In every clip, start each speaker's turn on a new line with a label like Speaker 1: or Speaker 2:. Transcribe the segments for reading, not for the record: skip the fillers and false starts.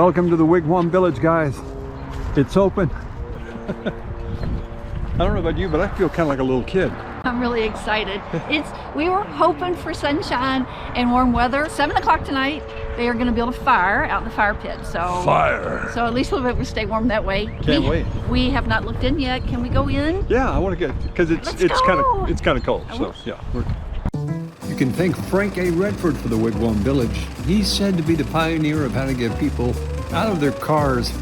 Speaker 1: Welcome to the Wigwam Village, guys. It's open. I don't know about you, but I feel kind of like a little kid.
Speaker 2: I'm really excited. We were hoping for sunshine and warm weather. 7 o'clock tonight, they are going to build a fire out in the fire pit. So at least a little bit we stay warm that way.
Speaker 1: Can't wait.
Speaker 2: We have not looked in yet. Can we go in?
Speaker 1: Yeah, I want to get, because it's kind of cold. So yeah. You can thank Frank A. Redford for the Wigwam Village. He's said to be the pioneer of how to get people out of their cars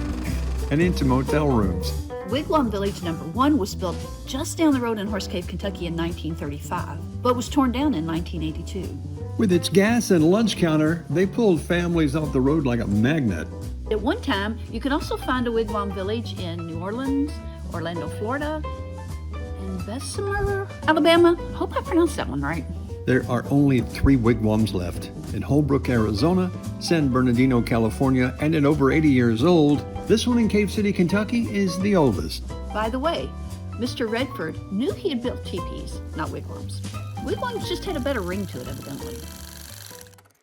Speaker 1: and into motel rooms.
Speaker 2: Wigwam Village number 1 was built just down the road in Horse Cave, Kentucky in 1935, but was torn down in 1982.
Speaker 1: With its gas and lunch counter, they pulled families off the road like a magnet.
Speaker 2: At one time, you could also find a Wigwam Village in New Orleans, Orlando, Florida, and Bessemer, Alabama. Hope I pronounced that one right.
Speaker 1: There are only 3 wigwams left in Holbrook, Arizona, San Bernardino, California, and at over 80 years old, this one in Cave City, Kentucky is the oldest.
Speaker 2: By the way, Mr. Redford knew he had built teepees, not wigwams. Wigwams just had a better ring to it, evidently.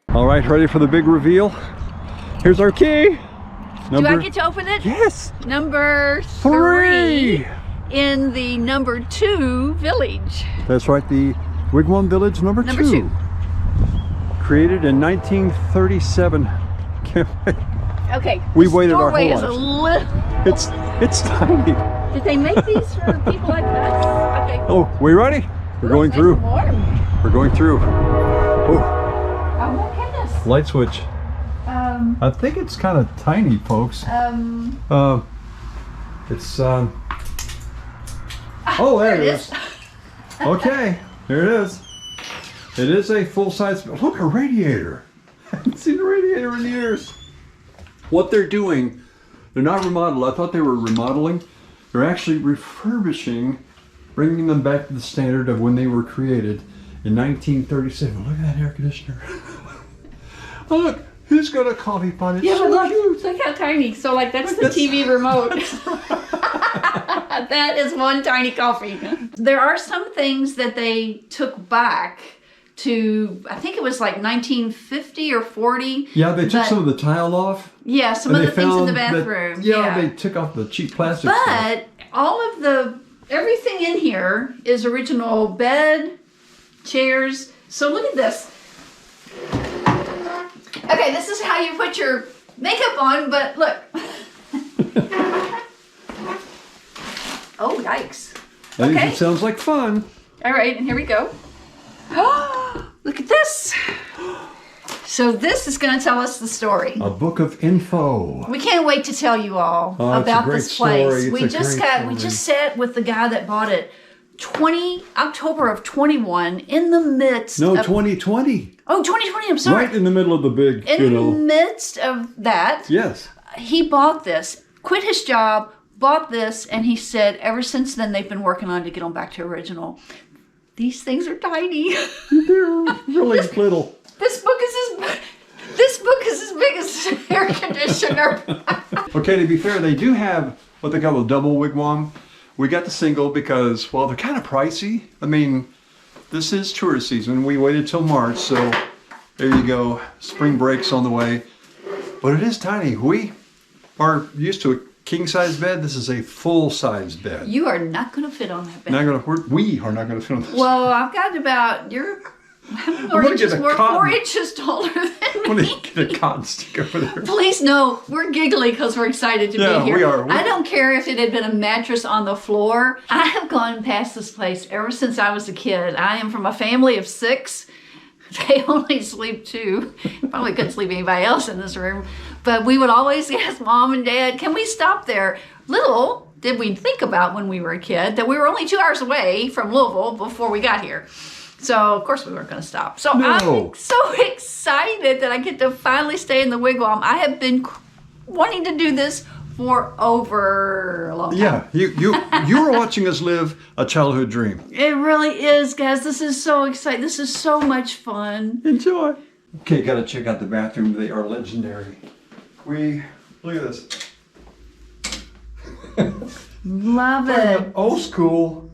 Speaker 1: All right, ready for the big reveal? Here's our key.
Speaker 2: Do I get to open it?
Speaker 1: Yes.
Speaker 2: Number 3 in the number 2 village.
Speaker 1: That's right, the Wigwam Village number 2. Created in 1937. Can't wait.
Speaker 2: Okay.
Speaker 1: We waited our whole lives. It's tiny.
Speaker 2: Did they make these for people like us? Okay.
Speaker 1: Oh, we ready? We're going through. We're going through. Oh.
Speaker 2: Oh my goodness.
Speaker 1: Light switch. I think it's kind of tiny, folks. It's oh, there it is. Okay, here it is. It is a full-size. Look, a radiator. I haven't seen a radiator in years. What they're doing, they're not remodeling. I thought they were remodeling. They're actually refurbishing, bringing them back to the standard of when they were created in 1937. Look at that air conditioner. Oh, look, who's got a coffee pot? It's so
Speaker 2: look how tiny. So like that's the TV remote. That is one tiny coffee. There are some things that they took back to, I think it was like 1950 or 40.
Speaker 1: Yeah, they took some of the tile off.
Speaker 2: Yeah, some of the things in the bathroom.
Speaker 1: They took off the cheap plastic stuff.
Speaker 2: But all of everything in here is original bed, chairs. So look at this. Okay, this is how you put your makeup on, but look. Oh, yikes. Okay.
Speaker 1: It sounds like fun.
Speaker 2: All right, and here we go. Oh, look at this. So this is going to tell us the story.
Speaker 1: A book of info.
Speaker 2: We can't wait to tell you all about this place. We just sat with the guy that bought it October of 21 in the midst of
Speaker 1: 2020.
Speaker 2: Oh, 2020, I'm sorry.
Speaker 1: Right in the middle of the big,
Speaker 2: in the midst of that.
Speaker 1: Yes.
Speaker 2: He bought this, quit his job, bought this, and he said ever since then they've been working on it to get them back to original. These things are tiny.
Speaker 1: They're really little.
Speaker 2: This book is as big as an air conditioner.
Speaker 1: Okay, to be fair, they do have what they call a double wigwam. We got the single because, well, they're kind of pricey. I mean, this is tourist season. We waited till March, so there you go. Spring break's on the way. But it is tiny. We are used to a king-size bed. This is a full-size bed.
Speaker 2: You are not going to fit on that bed.
Speaker 1: We are not going to fit on this.
Speaker 2: Well, I've got about, Four inches taller than me.
Speaker 1: I'm going to get a cotton stick over there.
Speaker 2: Please no, we're giggly because we're excited to be here.
Speaker 1: We are.
Speaker 2: I don't care if it had been a mattress on the floor. I have gone past this place ever since I was a kid. I am from a family of 6. They only sleep 2. Probably couldn't sleep anybody else in this room. But we would always ask Mom and Dad, can we stop there? Little did we think about when we were a kid that we were only 2 hours away from Louisville before we got here. So, of course, we weren't going to stop. So, I'm so excited that I get to finally stay in the Wigwam. I have been wanting to do this for over a long time.
Speaker 1: Yeah, you were watching us live a childhood dream.
Speaker 2: It really is, guys. This is so exciting. This is so much fun.
Speaker 1: Enjoy. Okay, got to check out the bathroom. They are legendary. Look at this.
Speaker 2: Love it.
Speaker 1: Old school.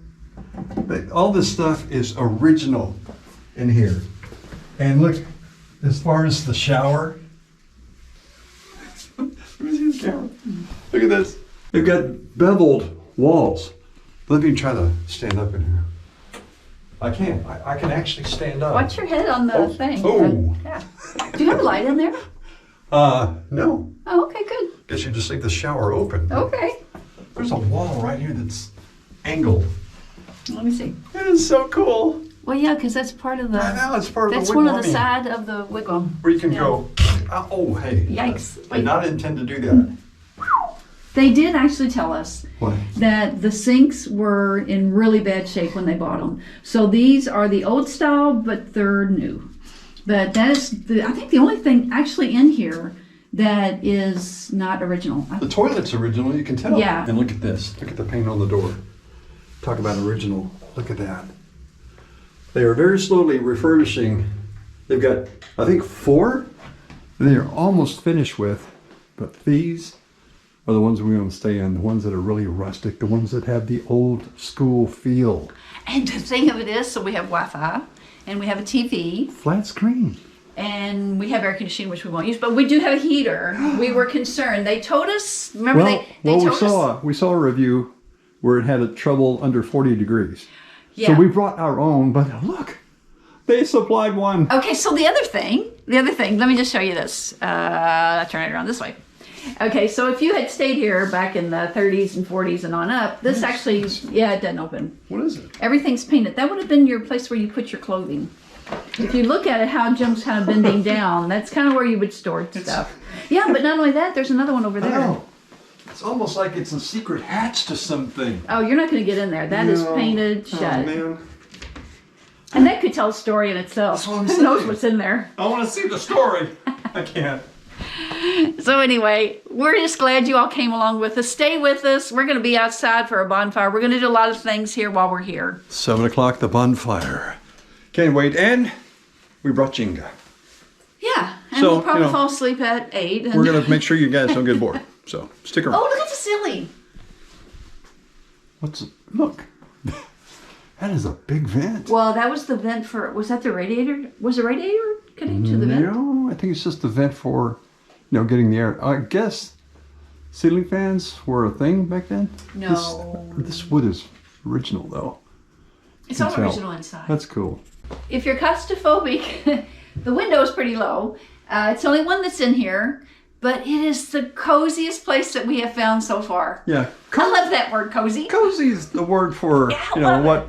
Speaker 1: All this stuff is original in here. And look, as far as the shower, camera. Look at this. They've got beveled walls. Let me try to stand up in here. I can. I can actually stand up.
Speaker 2: Watch your head on the thing.
Speaker 1: Oh.
Speaker 2: Yeah. Do you have a light in there?
Speaker 1: No.
Speaker 2: Oh, okay, good.
Speaker 1: Guess you just leave the shower open.
Speaker 2: Okay.
Speaker 1: There's a wall right here that's angled.
Speaker 2: Let me see.
Speaker 1: It is so cool.
Speaker 2: Well, yeah, because that's part of the.
Speaker 1: I know, it's part of the
Speaker 2: That's one of the
Speaker 1: wigwamming.
Speaker 2: side of the wigwam.
Speaker 1: Where you can
Speaker 2: Yeah.
Speaker 1: go. Oh, hey.
Speaker 2: Yikes.
Speaker 1: Did
Speaker 2: Wait.
Speaker 1: not intend to do that.
Speaker 2: They did actually tell us
Speaker 1: What?
Speaker 2: that the sinks were in really bad shape when they bought them. So these are the old style, but they're new. But that is, I think, the only thing actually in here that is not original.
Speaker 1: The toilet's original, you can tell.
Speaker 2: Yeah.
Speaker 1: And look at this. Look at the paint on the door. Talk about original. Look at that. They are very slowly refurbishing. They've got, I think, 4 they are almost finished with. But these are the ones we want to stay in. The ones that are really rustic. The ones that have the old school feel.
Speaker 2: And the thing of it is, so we have Wi-Fi, and we have a TV,
Speaker 1: Flat screen.
Speaker 2: and we have air conditioning, which we won't use, but we do have a heater. We were concerned. They told us, remember they told us.
Speaker 1: We saw a review where it had a trouble under 40 degrees.
Speaker 2: Yeah.
Speaker 1: So we brought our own, but look, they supplied one.
Speaker 2: Okay, so the other thing, let me just show you this. Turn it around this way. Okay, so if you had stayed here back in the 30s and 40s and on up, this actually, yeah, it doesn't open.
Speaker 1: What is it?
Speaker 2: Everything's painted. That would have been your place where you put your clothing. If you look at it, how Jim's kind of bending down, that's kind of where you would store stuff. Yeah, but not only that, there's another one over there.
Speaker 1: Oh, it's almost like it's a secret hatch to something.
Speaker 2: Oh, you're not going to get in there. That is
Speaker 1: No.
Speaker 2: painted
Speaker 1: Oh,
Speaker 2: shut.
Speaker 1: man.
Speaker 2: And that could tell a story in itself.
Speaker 1: That's what I'm
Speaker 2: Who knows
Speaker 1: saying.
Speaker 2: what's in there?
Speaker 1: I want to see the story. I can't.
Speaker 2: So anyway, we're just glad you all came along with us. Stay with us. We're going to be outside for a bonfire. We're going to do a lot of things here while we're here.
Speaker 1: 7 o'clock, the bonfire. Can't wait. And we brought Jenga.
Speaker 2: Yeah, and
Speaker 1: So,
Speaker 2: we'll probably
Speaker 1: you know,
Speaker 2: fall asleep at 8. And
Speaker 1: We're going to make sure you guys don't get bored. So stick around.
Speaker 2: Oh, look at the ceiling.
Speaker 1: Look. That is a big vent.
Speaker 2: Well, that was the vent for, was that the radiator? Was the radiator connected to the vent?
Speaker 1: No, I think it's just the vent for, getting the air. I guess ceiling fans were a thing back then.
Speaker 2: No.
Speaker 1: This wood is original though.
Speaker 2: It's
Speaker 1: You
Speaker 2: all
Speaker 1: can tell.
Speaker 2: original inside.
Speaker 1: That's cool.
Speaker 2: If you're claustrophobic, the window is pretty low. It's the only one that's in here, but it is the coziest place that we have found so far.
Speaker 1: Yeah.
Speaker 2: I love that word, cozy.
Speaker 1: Cozy is the word for,
Speaker 2: Yeah, I love
Speaker 1: what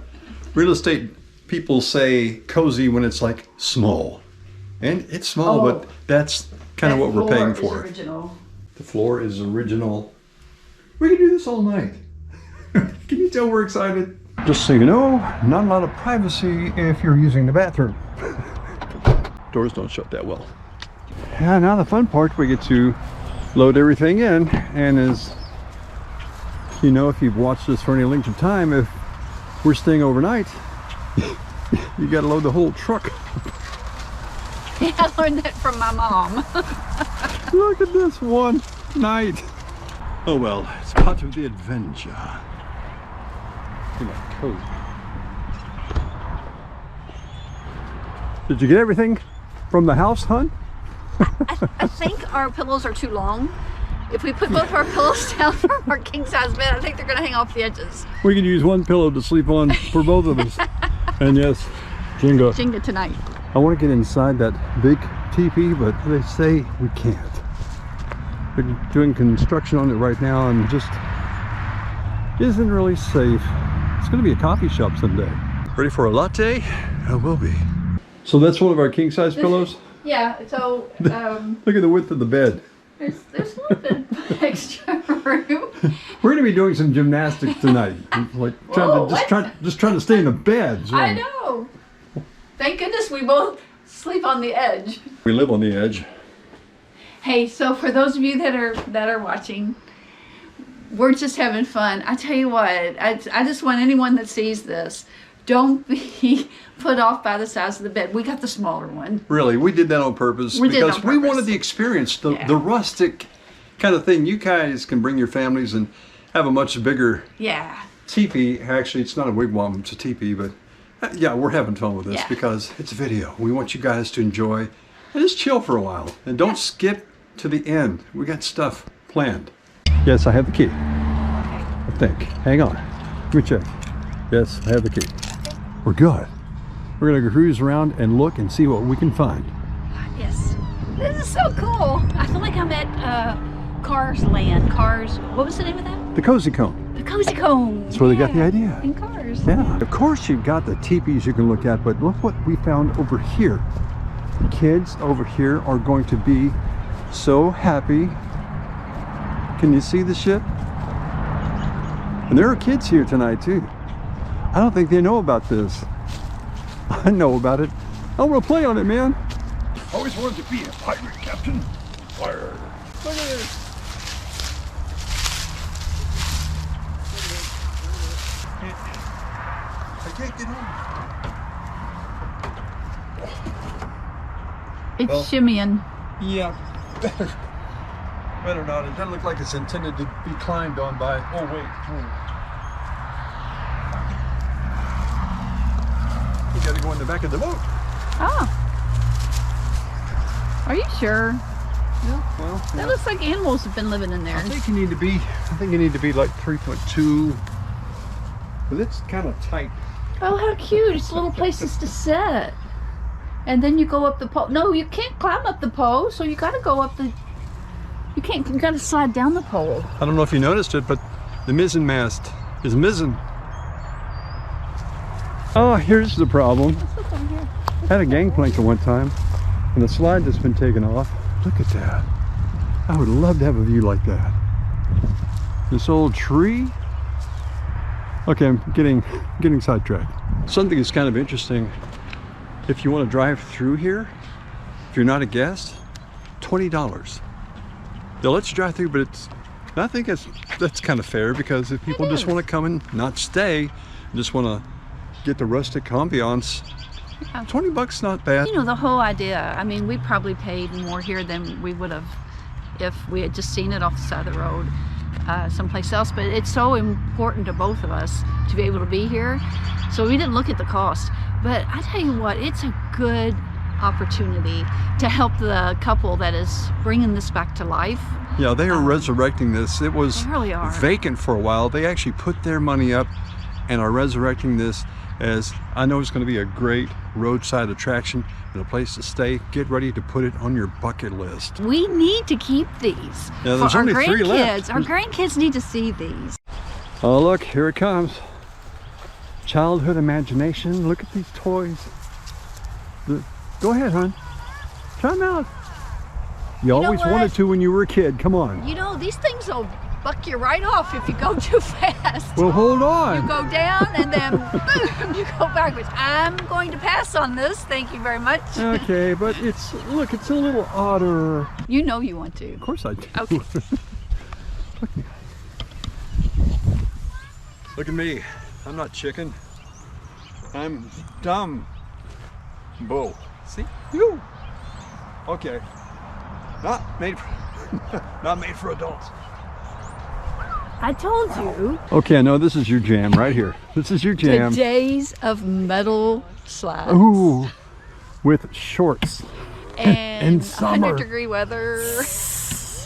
Speaker 1: real estate people say cozy when it's like small. And it's small,
Speaker 2: Oh.
Speaker 1: but that's kind of
Speaker 2: That
Speaker 1: what we're paying
Speaker 2: floor
Speaker 1: for.
Speaker 2: is original.
Speaker 1: The floor is original. We can do this all night. Can you tell we're excited? Just so you know, not a lot of privacy if you're using the bathroom. Doors don't shut that well. Yeah, now the fun part, we get to load everything in, and as you know, if you've watched this for any length of time, if we're staying overnight, you gotta load the whole truck.
Speaker 2: Yeah, I learned that from my mom.
Speaker 1: Look at this one night. Oh well, it's part of the adventure. Come on, cozy. Did you get everything from the house, hon?
Speaker 2: I think our pillows are too long. If we put both of our pillows down from our king size bed, I think they're going to hang off the edges.
Speaker 1: We can use one pillow to sleep on for both of us. And yes, Jenga.
Speaker 2: Jenga tonight.
Speaker 1: I want to get inside that big teepee, but they say we can't. They're doing construction on it right now and just isn't really safe. It's going to be a coffee shop someday. Ready for a latte? I will be. So that's one of our king size pillows?
Speaker 2: Yeah, so
Speaker 1: Look at the width of the bed.
Speaker 2: there's a little bit of extra room.
Speaker 1: We're going to be doing some gymnastics tonight. Like
Speaker 2: Whoa,
Speaker 1: just trying to stay in the bed. So
Speaker 2: I know. Thank goodness we both sleep on the edge.
Speaker 1: we live on the edge.
Speaker 2: Hey, so for those of you that are watching, we're just having fun. I tell you what, I just want anyone that sees this, don't be put off by the size of the bed. We got the smaller one.
Speaker 1: Really, we did that on purpose
Speaker 2: We did it
Speaker 1: because
Speaker 2: on
Speaker 1: we
Speaker 2: purpose.
Speaker 1: wanted the experience, the
Speaker 2: Yeah.
Speaker 1: rustic kind of thing. You guys can bring your families and have a much bigger
Speaker 2: Yeah.
Speaker 1: teepee. Actually, it's not a wigwam, it's a teepee, but yeah, we're having fun with this
Speaker 2: Yeah.
Speaker 1: because it's a video. We want you guys to enjoy and just chill for a while. And don't skip to the end. We got stuff planned. Yes, I have the key. I think. Hang on. Let me check. Yes, I have the key. We're good. We're gonna cruise around and look and see what we can find.
Speaker 2: Yes. This is so cool. I feel like I'm at Cars Land. Cars, what was the name of that?
Speaker 1: The Cozy Cone.
Speaker 2: The Cozy Cone.
Speaker 1: That's where they got the idea.
Speaker 2: In Cars.
Speaker 1: Yeah. Of course you've got the teepees you can look at, but look what we found over here. The kids over here are going to be so happy. Can you see the ship? And there are kids here tonight too. I don't think they know about this. I know about it. I want to play on it, man. Always wanted to be a pirate, Captain. Fire. Look at this. I can't get on.
Speaker 2: It's
Speaker 1: Well,
Speaker 2: shimmying.
Speaker 1: Yeah. Better not. It doesn't look like it's intended to be climbed on by. Oh, wait. You gotta go in the back of the boat.
Speaker 2: Oh. Are you sure?
Speaker 1: Yeah, well.
Speaker 2: That looks like animals have been living in there.
Speaker 1: I think you need to be like 3'2". But it's kind of tight.
Speaker 2: Oh, how cute. It's little places to sit. And then you go up the pole. No, you can't climb up the pole, so you gotta go up the... You gotta slide down the pole.
Speaker 1: I don't know if you noticed it, but the mizzen mast is mizzen. Oh, here's the problem.
Speaker 2: What's this on here?
Speaker 1: I had a gangplank at one time, and the slide that's been taken off. Look at that. I would love to have a view like that. This old tree. Okay, I'm getting sidetracked. Something that's kind of interesting. If you want to drive through here, if you're not a guest, $20. They'll let you drive through, but I think that's kind of fair, because if people just want to come and not stay, just want to get the rustic ambiance, $20 not bad.
Speaker 2: You know, the whole idea, I mean, we probably paid more here than we would have if we had just seen it off the side of the road someplace else, but it's so important to both of us to be able to be here, so we didn't look at the cost. But I tell you what, it's a good opportunity to help the couple that is bringing this back to life.
Speaker 1: Yeah, they are resurrecting this. It was
Speaker 2: They really are.
Speaker 1: vacant for a while. They actually put their money up and are resurrecting this as, I know it's going to be a great roadside attraction and a place to stay. Get ready to put it on your bucket list.
Speaker 2: We need to keep these
Speaker 1: Yeah,
Speaker 2: for
Speaker 1: there's
Speaker 2: our
Speaker 1: only 3 left.
Speaker 2: grandkids. Our grandkids need to see these.
Speaker 1: Oh, look, here it comes. Childhood imagination. Look at these toys. Go ahead, hon. Try them out. You always
Speaker 2: what?
Speaker 1: wanted to when you were a kid. Come on.
Speaker 2: You know, these things will buck you right off if you go too fast.
Speaker 1: Well, hold on.
Speaker 2: You go down and then boom, you go backwards. I'm going to pass on this. Thank you very much.
Speaker 1: Okay, but it's a little odder.
Speaker 2: You know you want to.
Speaker 1: Of course I do.
Speaker 2: Okay.
Speaker 1: Look at me. I'm not chicken. I'm dumb. Bull. See? You. Okay. Not made for adults.
Speaker 2: I told you.
Speaker 1: Okay, I know this is your jam right here. This is your jam.
Speaker 2: The days of metal slides.
Speaker 1: Ooh, with shorts.
Speaker 2: And
Speaker 1: summer.
Speaker 2: 100-degree weather.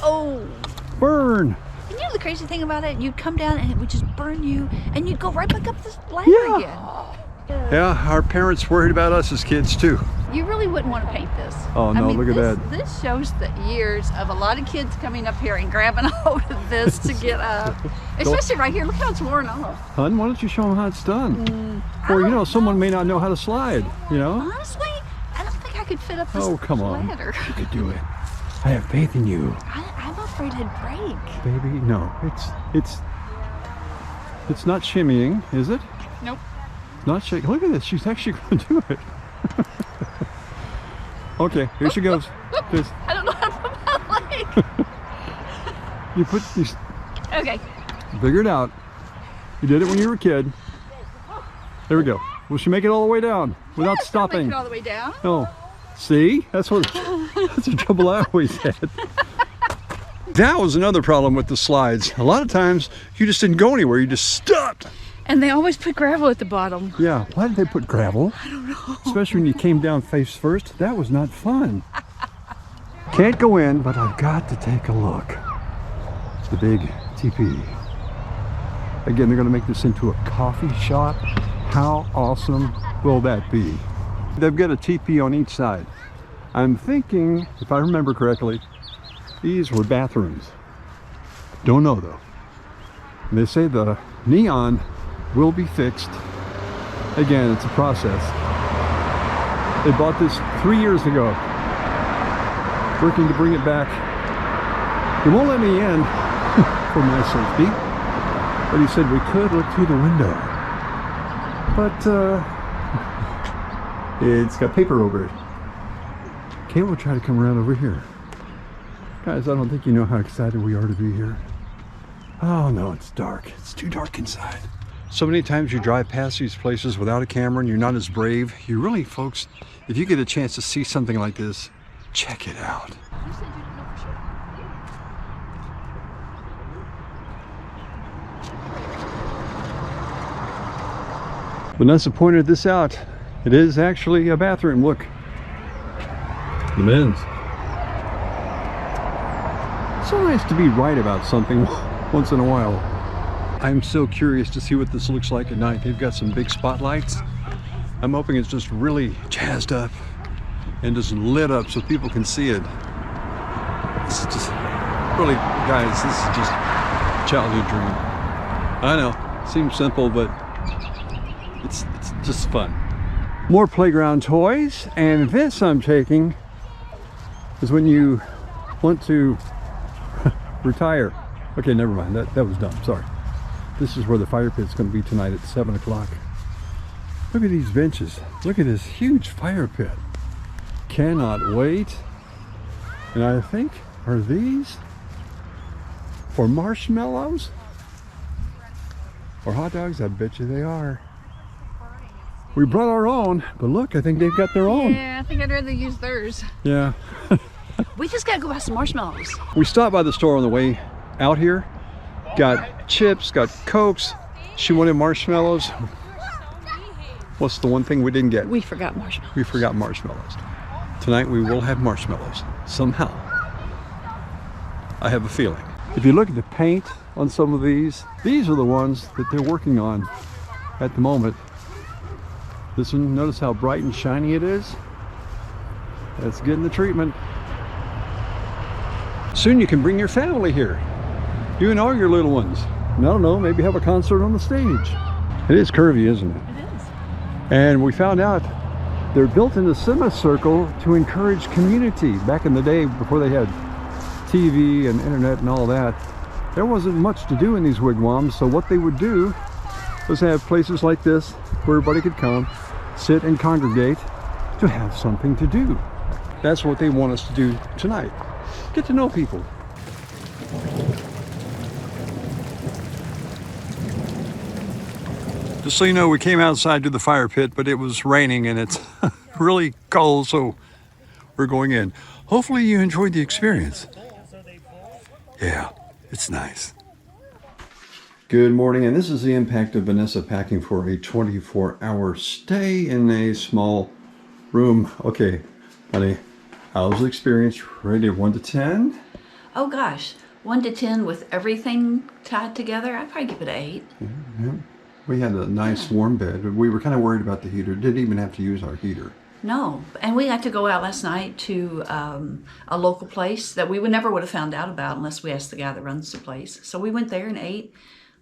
Speaker 2: Oh.
Speaker 1: Burn.
Speaker 2: And you know the crazy thing about it? You'd come down and it would just burn you, and you'd go right back up this ladder again.
Speaker 1: Yeah, our parents worried about us as kids too.
Speaker 2: You really wouldn't want to paint this.
Speaker 1: Oh no,
Speaker 2: I mean,
Speaker 1: look at that.
Speaker 2: This shows the years of a lot of kids coming up here and grabbing a hold of this to get up. Especially right here. Look how it's worn off.
Speaker 1: Hun, why don't you show them how it's done? Or, you know, someone may not know how to slide, you know?
Speaker 2: Honestly, I don't think I could fit up this
Speaker 1: Come on.
Speaker 2: ladder.
Speaker 1: You could do it. I have faith in you.
Speaker 2: I'm afraid it'd break.
Speaker 1: Baby, no. It's not shimmying, is it?
Speaker 2: Nope.
Speaker 1: Not shaking. Look at this. She's actually going to do it. Okay, here she goes. Just,
Speaker 2: I don't know how to put my leg.
Speaker 1: you put these.
Speaker 2: Okay.
Speaker 1: Figure it out. You did it when you were a kid. There we go. Will she make it all the way down without
Speaker 2: Yes, I'll make
Speaker 1: stopping?
Speaker 2: it all the way down.
Speaker 1: No. See? That's the trouble I always had. That was another problem with the slides. A lot of times you just didn't go anywhere. You just stopped.
Speaker 2: And they always put gravel at the bottom.
Speaker 1: Yeah, why did they put gravel?
Speaker 2: I don't know.
Speaker 1: Especially when you came down face first. That was not fun. Can't go in, but I've got to take a look. the big teepee. Again, they're gonna make this into a coffee shop. How awesome will that be? They've got a teepee on each side. I'm thinking, if I remember correctly, these were bathrooms. Don't know though. And they say the neon will be fixed. Again, it's a process. They bought this 3 years ago. Working to bring it back. They won't let me in for my safety. But he said we could look through the window. But it's got paper over it. Okay, we'll try to come around over here. Guys, I don't think you know how excited we are to be here. Oh no, it's dark. It's too dark inside. So many times you drive past these places without a camera and you're not as brave. You really, folks, if you get a chance to see something like this, check it out. Vanessa pointed this out. It is actually a bathroom. Look. The men's. So nice to be right about something once in a while. I'm so curious to see what this looks like at night. They've got some big spotlights. I'm hoping it's just really jazzed up and just lit up so people can see it. This is just really, guys, this is just a childhood dream. I know, seems simple, but it's just fun. More playground toys, and this I'm taking is when you want to retire. Okay, never mind, that was dumb, sorry. This is where the fire pit's going to be tonight at 7 o'clock. Look at these benches. Look at this huge fire pit. Cannot wait. And I think, are these for marshmallows? Or hot dogs? I bet you they are. We brought our own, but look, I think they've got their own.
Speaker 2: Yeah, I think I'd rather use theirs.
Speaker 1: Yeah.
Speaker 2: We just gotta go buy some marshmallows.
Speaker 1: We stopped by the store on the way out here. Got chips, got Cokes. She wanted marshmallows. What's the one thing we didn't get?
Speaker 2: We forgot marshmallows.
Speaker 1: We forgot marshmallows. Tonight we will have marshmallows, somehow. I have a feeling. If you look at the paint on some of these are the ones that they're working on at the moment. This one, notice how bright and shiny it is? That's getting the treatment. Soon you can bring your family here. You and all your little ones. I don't know, maybe have a concert on the stage. It is curvy, isn't it?
Speaker 2: It is.
Speaker 1: And we found out they're built in a semicircle to encourage community. Back in the day, before they had TV and internet and all that, there wasn't much to do in these wigwams. So what they would do was have places like this where everybody could come, sit and congregate to have something to do. That's what they want us to do tonight. Get to know people. Just so you know, we came outside to the fire pit, but it was raining and it's really cold, so we're going in. Hopefully you enjoyed the experience. Yeah, it's nice. Good morning, and this is the impact of Vanessa packing for a 24-hour stay in a small room. Okay, honey, how's the experience? Rated 1 to 10?
Speaker 2: Oh gosh, 1 to 10 with everything tied together, I'd probably give it an 8.
Speaker 1: Yeah. We had a nice warm bed. We were kind of worried about the heater. Didn't even have to use our heater.
Speaker 2: No, and we got to go out last night to a local place that we never would have found out about unless we asked the guy that runs the place. So we went there and ate.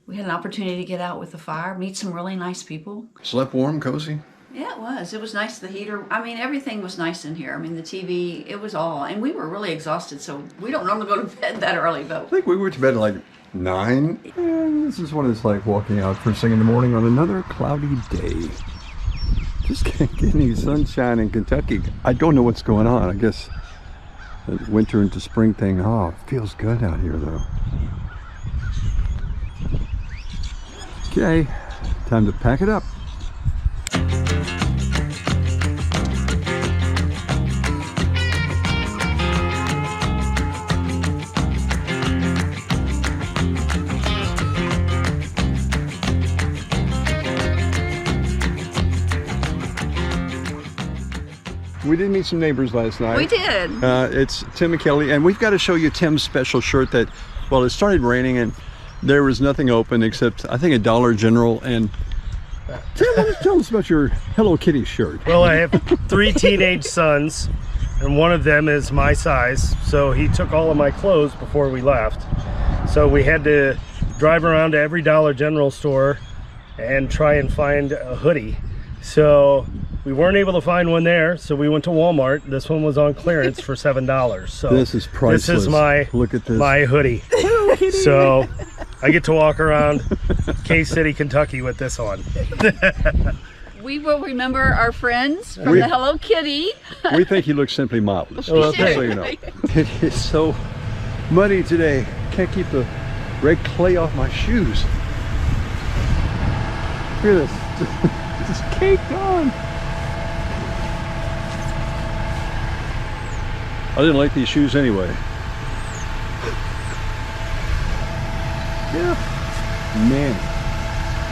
Speaker 2: We had an opportunity to get out with the fire, meet some really nice people.
Speaker 1: Slept warm, cozy?
Speaker 2: Yeah, it was. It was nice. The heater, I mean, everything was nice in here. I mean, the TV, it was all. And we were really exhausted, so we don't normally go to bed that early, but
Speaker 1: I think we went to bed at like 9. And this is what it's like walking out first thing in the morning on another cloudy day. Just can't get any sunshine in Kentucky. I don't know what's going on. I guess the winter into spring thing. Oh, it feels good out here though. Okay, time to pack it up. We did meet some neighbors last night.
Speaker 2: we did.
Speaker 1: It's Tim and Kelly, and we've got to show you Tim's special shirt that Well, it started raining and there was nothing open except, I think, a Dollar General. And tell us about your Hello Kitty shirt.
Speaker 3: Well, I have 3 teenage sons, and one of them is my size, so he took all of my clothes before we left. So we had to drive around to every Dollar General store and try and find a hoodie. So we weren't able to find one there, so we went to Walmart. This one was on clearance for $7. So
Speaker 1: this is priceless.
Speaker 3: This is my
Speaker 1: look at this,
Speaker 3: my hoodie. So I get to walk around K-City, Kentucky with this on.
Speaker 2: We will remember our friends from the Hello Kitty.
Speaker 1: We think he looks simply marvelous.
Speaker 3: Well,
Speaker 1: just so you know. It is so muddy today. Can't keep the red clay off my shoes. Look at this. Just caked on. I didn't like these shoes anyway. Yeah. Man.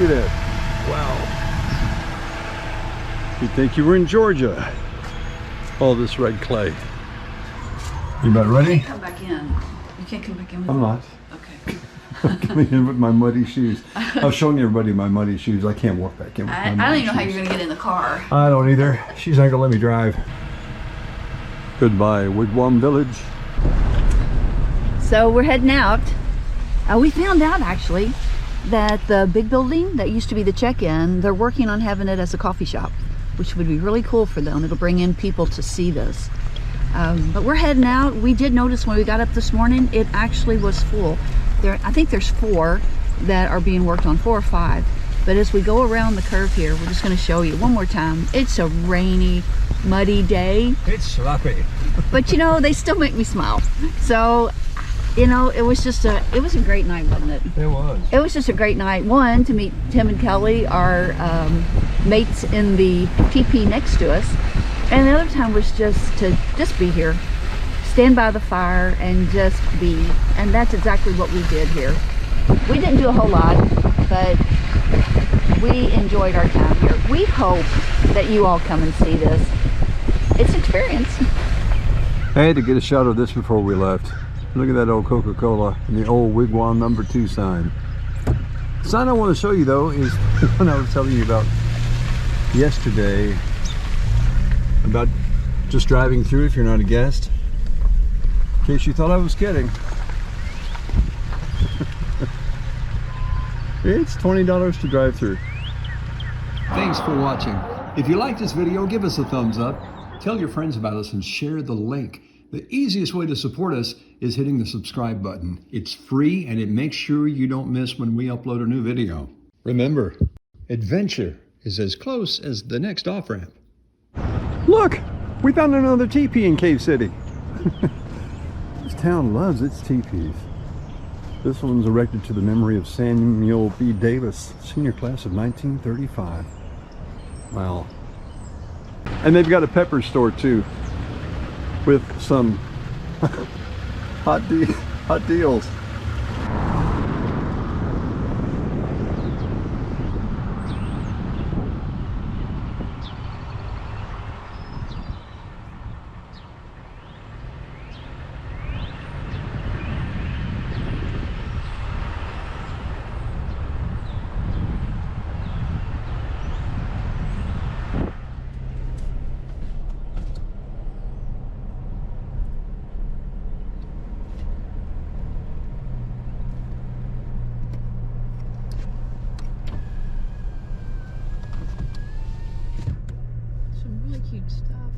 Speaker 1: Look at that. Wow. You'd think you were in Georgia. All this red clay. You about ready?
Speaker 2: Come back in. You can't come back in with
Speaker 1: I'm
Speaker 2: me.
Speaker 1: not.
Speaker 2: Okay.
Speaker 1: I'm coming in with my muddy shoes. I was showing everybody my muddy shoes. I can't walk back in with my
Speaker 2: I
Speaker 1: muddy
Speaker 2: don't even know how
Speaker 1: shoes.
Speaker 2: you're going to get in the car.
Speaker 1: I don't either. She's not gonna let me drive. Goodbye, Wigwam Village.
Speaker 2: So we're heading out. We found out actually that the big building that used to be the check-in, they're working on having it as a coffee shop, which would be really cool for them. It'll bring in people to see this. But we're heading out. We did notice when we got up this morning, it actually was full. I think there's 4 that are being worked on, 4 or 5. But as we go around the curve here, we're just going to show you one more time. It's a rainy, muddy day.
Speaker 1: It's sloppy.
Speaker 2: But you know, they still make me smile. So, you know, it was a great night, wasn't it?
Speaker 1: It was.
Speaker 2: It was just a great night. One, to meet Tim and Kelly, our mates in the teepee next to us. And the other time was just to be here. Stand by the fire and just be. And that's exactly what we did here. We didn't do a whole lot, but we enjoyed our time here. We hope that you all come and see this. It's an experience.
Speaker 1: I had to get a shot of this before we left. Look at that old Coca-Cola and the old Wigwam #2 sign. The sign I want to show you though is the one I was telling you about yesterday, about just driving through if you're not a guest. In case you thought I was kidding. It's $20 to drive through. Thanks for watching. If you like this video, give us a thumbs up. Tell your friends about us and share the link. The easiest way to support us is hitting the subscribe button. It's free and it makes sure you don't miss when we upload a new video. Remember, adventure is as close as the next off-ramp. Look, we found another teepee in Cave City. This town loves its teepees. This one's erected to the memory of Samuel B. Davis, senior class of 1935. Wow. And they've got a pepper store too, with some hot deals.
Speaker 2: Some really cute stuff.